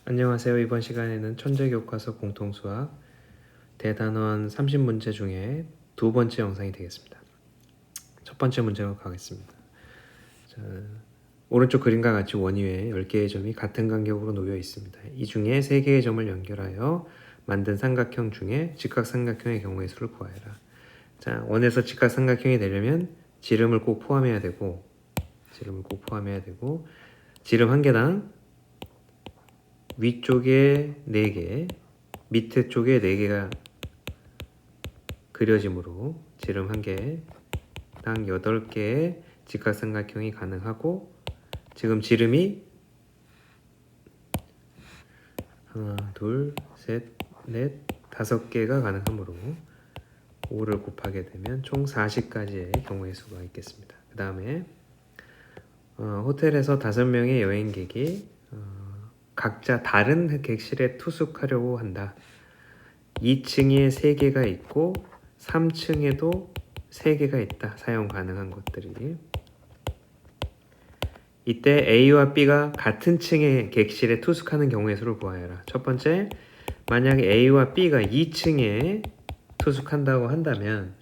안녕하세요. 이번 시간에는 천재교과서 공통수학 대단원 30문제 중에 두 번째 영상이 되겠습니다. 첫 번째 문제로 가겠습니다. 자, 오른쪽 그림과 같이 원 위에 10개의 점이 같은 간격으로 놓여 있습니다. 이 중에 3개의 점을 연결하여 만든 삼각형 중에 직각삼각형의 경우의 수를 구하여라. 자, 원에서 직각삼각형이 되려면 지름을 꼭 포함해야 되고 지름 한 개당 위쪽에 4개, 밑에 쪽에 4개가 그려지므로 지름 한 개당 8개의 직각삼각형이 가능하고, 지금 지름이 하나, 둘, 셋, 넷, 5개가 가능하므로 5를 곱하게 되면 총 40가지의 경우의 수가 있겠습니다. 그 다음에 호텔에서 5명의 여행객이 각자 다른 객실에 투숙하려고 한다. 2층에 3개가 있고 3층에도 3개가 있다. 사용 가능한 것들이. 이때 A와 B가 같은 층의 객실에 투숙하는 경우의 수를 구하여라. 첫 번째, 만약에 A와 B가 2층에 투숙한다고 한다면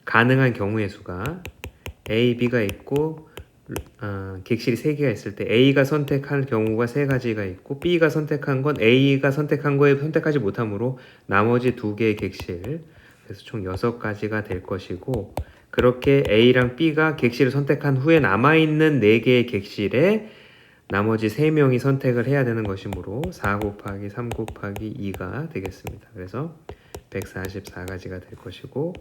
가능한 경우의 수가 A, B가 있고 객실이 3개가 있을 때 A가 선택할 경우가 3가지가 있고, B가 선택한 건 A가 선택한 거에 선택하지 못하므로 나머지 2개의 객실, 그래서 총 6가지가 될 것이고, 그렇게 A랑 B가 객실을 선택한 후에 남아있는 4개의 객실에 나머지 3명이 선택을 해야 되는 것이므로 4 곱하기 3 곱하기 2가 되겠습니다. 그래서 144가지가 될 것이고,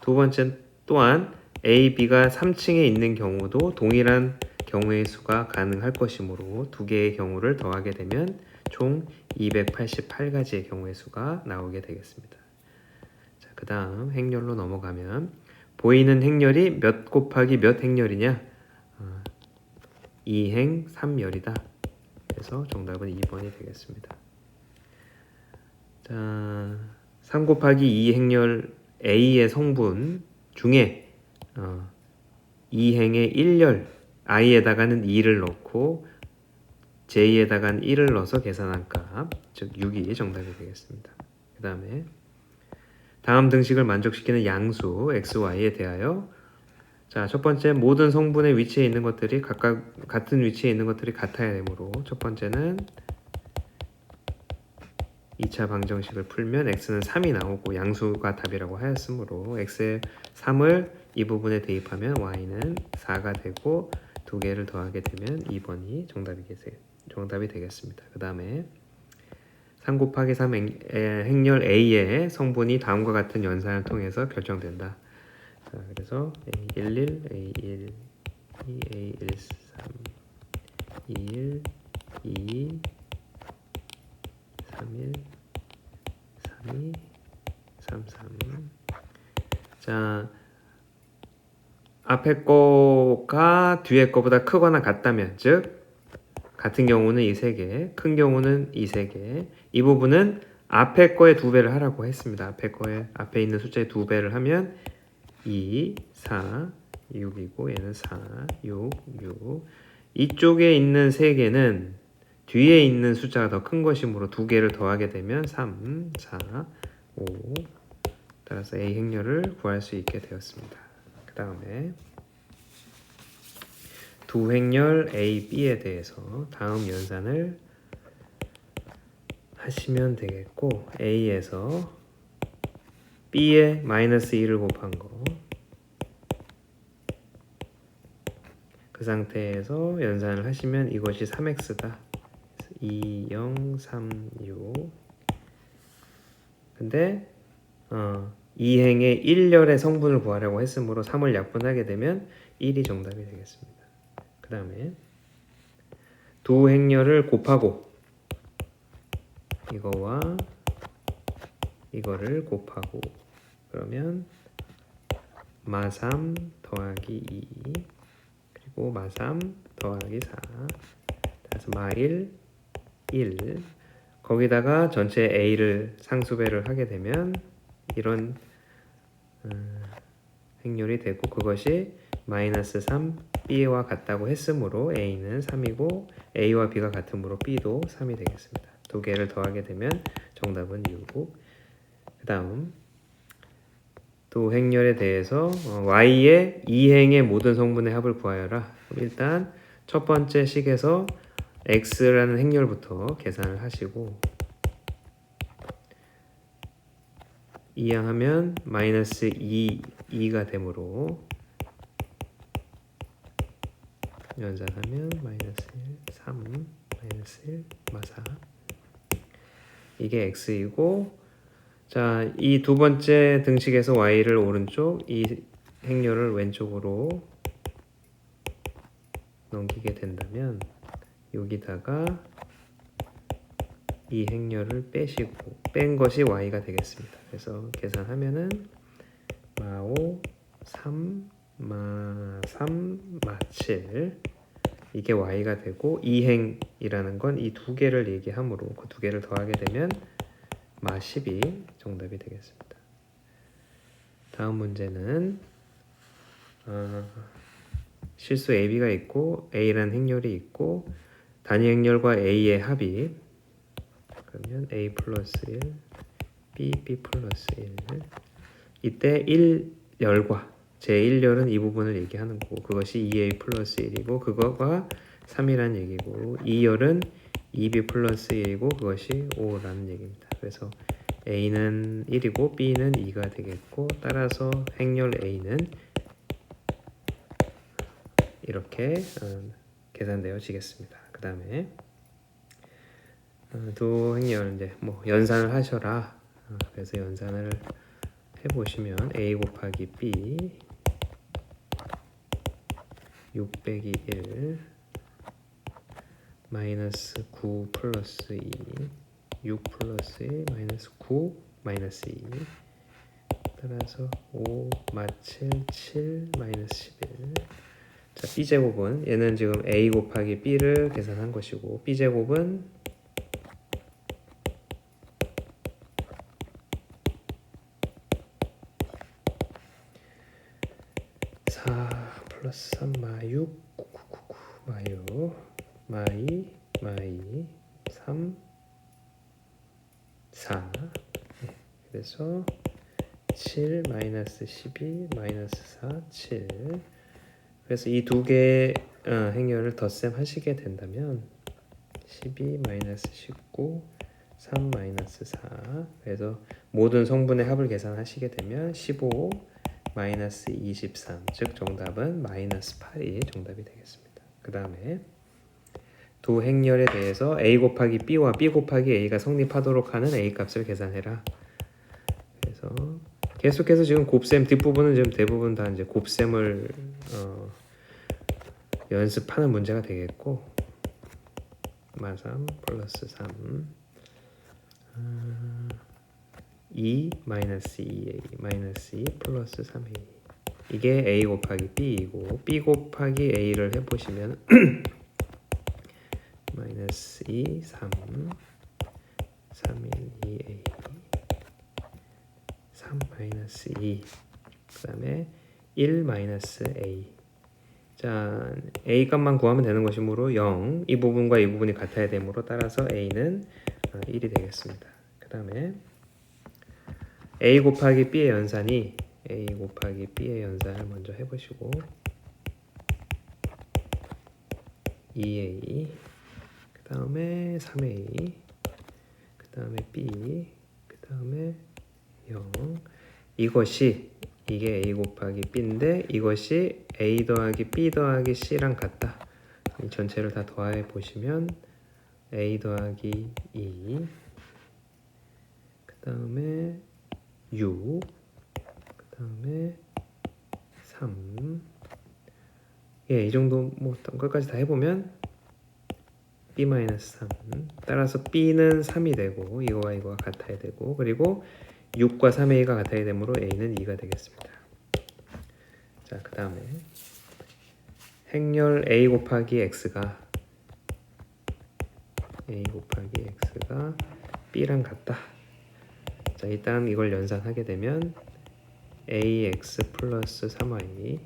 두 번째 또한 A, B가 3층에 있는 경우도 동일한 경우의 수가 가능할 것이므로 2개의 경우를 더하게 되면 총 288가지의 경우의 수가 나오게 되겠습니다. 자, 그 다음 행렬로 넘어가면 보이는 행렬이 몇 곱하기 몇 행렬이냐? 2행 3열이다. 그래서 정답은 2번이 되겠습니다. 자, 3 곱하기 2 행렬 A의 성분 중에 2행의 1열 i에다가는 2를 넣고 j에다가는 1을 넣어서 계산한 값, 즉 6이 정답이 되겠습니다. 그 다음에 다음 등식을 만족시키는 양수 xy에 대하여, 자, 첫 번째, 모든 성분의 위치에 있는 것들이 각각 같은 위치에 있는 것들이 같아야 되므로 첫 번째는 2차 방정식을 풀면 x는 3이 나오고 양수가 답이라고 하였으므로 x의 3을 이 부분에 대입하면 y는 4가 되고 2개를 더하게 되면 2번이 정답이 되겠습니다. 그 다음에 3 곱하기 3 행렬 A의 성분이 다음과 같은 연산을 통해서 결정된다. 자, 그래서 A11, A12, A13, 21, 22, 31, 32, 33. 자, 앞에 거가 뒤에 거보다 크거나 같다면, 즉 같은 경우는 이 3개, 큰 경우는 이 3개. 이 부분은 앞에 거의 2배를 하라고 했습니다. 앞에 있는 숫자의 2배를 하면 2, 4, 6이고 얘는 4, 6, 6. 이쪽에 있는 3개는 뒤에 있는 숫자가 더 큰 것이므로 2개를 더하게 되면 3, 4, 5. 따라서 A 행렬을 구할 수 있게 되었습니다. 그 다음에 두 행렬 A, B에 대해서 다음 연산을 하시면 되겠고, A에서 B에 마이너스 2를 곱한 거, 그 상태에서 연산을 하시면 이것이 3x다. 2, 0, 3, 6. 근데 2행의 1열의 성분을 구하려고 했으므로 3을 약분하게 되면 1이 정답이 되겠습니다. 그 다음에 두 행렬을 곱하고 이거와 이거를 곱하고 그러면 마3 더하기 2 그리고 마3 더하기 4, 그래서 마1 1, 거기다가 전체 A를 상수배를 하게 되면 이런 행렬이 되고, 그것이 마이너스 3 B와 같다고 했으므로 A는 3이고 A와 B가 같으므로 B도 3이 되겠습니다. 두 개를 더하게 되면 정답은 6. 그 다음 두 행렬에 대해서 y의 이행의 모든 성분의 합을 구하여라. 일단 첫 번째 식에서 x라는 행렬부터 계산을 하시고 이항하면 마이너스 2가 되므로 연산하면 마이너스 1, 3, 마이너스 1, 마사 이게 x이고 자, 이 두 번째 등식에서 y를 오른쪽, 이 행렬을 왼쪽으로 넘기게 된다면 여기다가 이 행렬을 빼시고 뺀 것이 y가 되겠습니다. 그래서 계산하면은 마5, 3, 마3, 마7 이게 y가 되고 이행이라는 건 이 두 개를 얘기하므로 그 두 개를 더하게 되면 마12 정답이 되겠습니다. 다음 문제는 실수 AB가 있고 A라는 행렬이 있고 단위 행렬과 A의 합이 그러면 A 플러스 1, B 플러스 1 이때 1열과 제1열은 이 부분을 얘기하는 거고 그것이 2A 플러스 1이고 그거가 3이라는 얘기고 2열은 2B 플러스 1이고 그것이 5라는 얘기입니다. 그래서 A는 1이고 B는 2가 되겠고 따라서 행렬 A는 이렇게 계산되어지겠습니다. 그 다음에 두 행렬 이제 뭐 연산을 하셔라. 그래서 연산을 해보시면 A 곱하기 B 6 빼기 1 마이너스 9 플러스 2 6 플러스 1 마이너스 9 마이너스 2 따라서 5 마7 7 마이너스 11 자, B제곱은 얘는 지금 A 곱하기 B를 계산한 것이고 B제곱은 4 플러스 3 마6 마6 마2 마2 3 4 그래서 7 마이너스 12 마이너스 4 7 그래서 이 두 개의 행렬을 덧셈 하시게 된다면 12 마이너스 19 3 마이너스 4 그래서 모든 성분의 합을 계산하시게 되면 15 마이너스 23 즉 정답은 마이너스 8이 정답이 되겠습니다. 그 다음에 두 행렬에 대해서 A 곱하기 B와 B 곱하기 A가 성립하도록 하는 A 값을 계산해라. 그래서 계속해서 지금 곱셈 뒷부분은 지금 대부분 다 이제 곱셈을 연습하는 문제가 되겠고 마3 플러스 3 2 마이너스 2A 마이너스 2 플러스 3A 이게 A 곱하기 B이고 B 곱하기 A를 해보시면 마이너스 2 3 3 1 2A 3 마이너스 2 그 다음에 1 마이너스 A 자 A 값만 구하면 되는 것이므로 0 이 부분과 이 부분이 같아야 되므로 따라서 A는 1이 되겠습니다. 그 다음에 A 곱하기 B의 연산이 A 곱하기 B의 연산을 먼저 해보시고 2A 그 다음에 3A 그 다음에 B 그 다음에 0 이것이 이게 A 곱하기 B인데 이것이 A 더하기 B 더하기 C랑 같다. 이 전체를 다 더해 보시면 A 더하기 2 그 다음에 6 그 다음에 3 예, 이 정도 뭐 끝까지 다 해보면 B-3 따라서 B는 3이 되고 이거와 이거가 같아야 되고 그리고 6과 3A가 같아야 되므로 A는 2가 되겠습니다. 자, 그 다음에 행렬 A 곱하기 X가 B랑 같다. 자, 일단 이걸 연산하게 되면 AX 플러스 3Y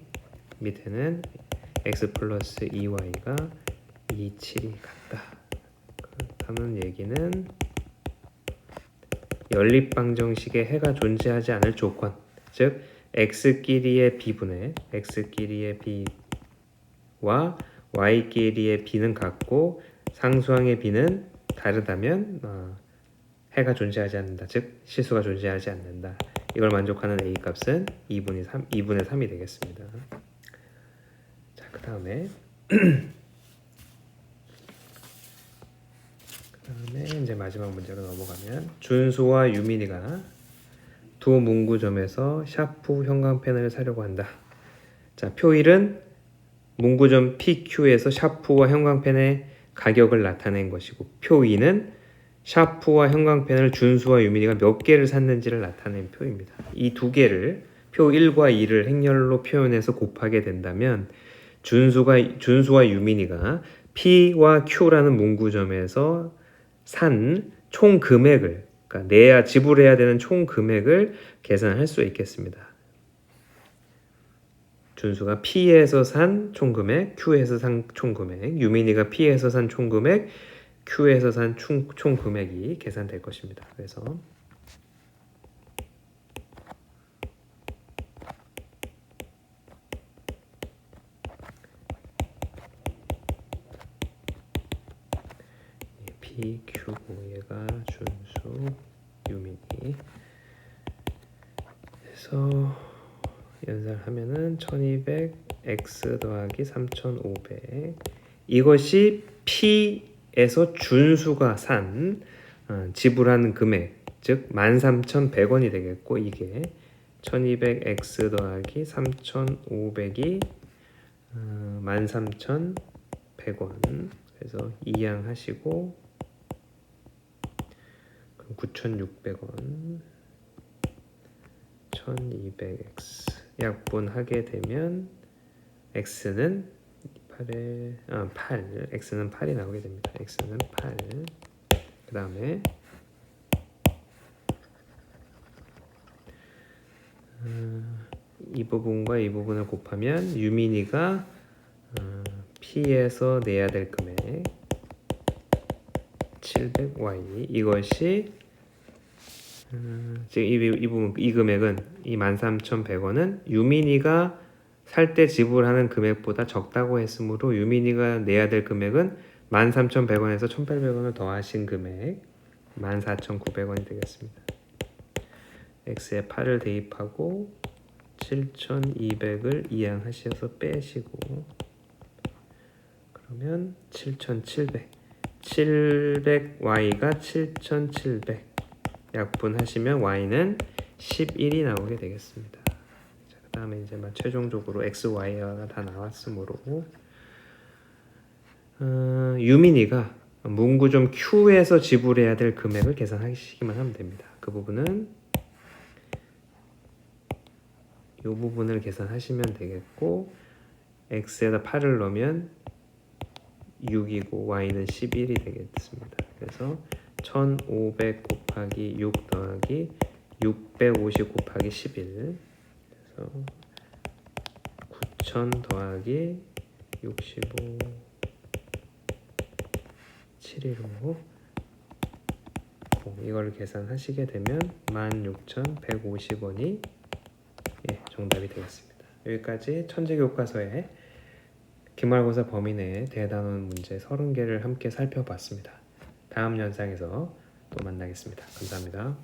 밑에는 X 플러스 2Y가 2, 7이 같다. 그렇다는 얘기는 연립방정식에 해가 존재하지 않을 조건, 즉 x끼리의 b분의 x끼리의 b와 y끼리의 b는 같고 상수항의 b는 다르다면 해가 존재하지 않는다. 즉 실수가 존재하지 않는다. 이걸 만족하는 a 값은 2분의 3이 되겠습니다. 자, 그 다음에 이제 마지막 문제로 넘어가면 준수와 유민이가 두 문구점에서 샤프 형광펜을 사려고 한다. 자, 표1은 문구점 PQ에서 샤프와 형광펜의 가격을 나타낸 것이고, 표2는 샤프와 형광펜을 준수와 유민이가 몇 개를 샀는지를 나타낸 표입니다. 이 두 개를 표 1과 2를 행렬로 표현해서 곱하게 된다면 준수와 유민이가 P와 Q라는 문구점에서 산 총 금액을, 그러니까 지불해야 되는 총 금액을 계산할 수 있겠습니다. 준수가 P에서 산 총금액, Q에서 산 총금액, 유민이가 P에서 산 총금액, Q에서 산 총금액이 계산될 것입니다. 그래서 P, Q, 얘가 준수, 유민이. 그래서 연산하면은 1200 x 더하기 3500, 이것이 P에서 준수가 산 지불하는 금액, 즉 13,100원이 되겠고, 이게 1200 x 더하기 3500이 13,100원. 그래서 이항하시고 9,600원 1200x 약분하게 되면 x는 8에 8, x는 8이 나오게 됩니다. x는 8. 그 다음에 이 부분과 이 부분을 곱하면 유민이가 P에서 내야 될 금액 700y, 이것이 지금 이 부분, 이 금액은, 이 13,100원은 유민이가 살 때 지불하는 금액보다 적다고 했으므로 유민이가 내야 될 금액은 13,100원에서 1,800원을 더하신 금액 14,900원이 되겠습니다. x에 8을 대입하고 7,200을 이항하셔서 빼시고, 그러면 7,700, 700y가 7,700 약분하시면 y는 11이 나오게 되겠습니다. 그 다음에 이제 최종적으로 x, y가 다 나왔으므로 유민이가 문구점 Q에서 지불해야 될 금액을 계산하시기만 하면 됩니다. 그 부분은 이 부분을 계산하시면 되겠고, x에다 8을 넣으면 6이고 y는 11이 되겠습니다. 그래서 1500 곱하기 6 더하기 650 곱하기 11, 그래서 9000 더하기 65 715, 이걸 계산하시게 되면 16,150원이 정답이 되겠습니다. 여기까지 천재교과서의 기말고사 범위 내의 대단원 문제 30개를 함께 살펴봤습니다. 다음 영상에서 또 만나겠습니다. 감사합니다.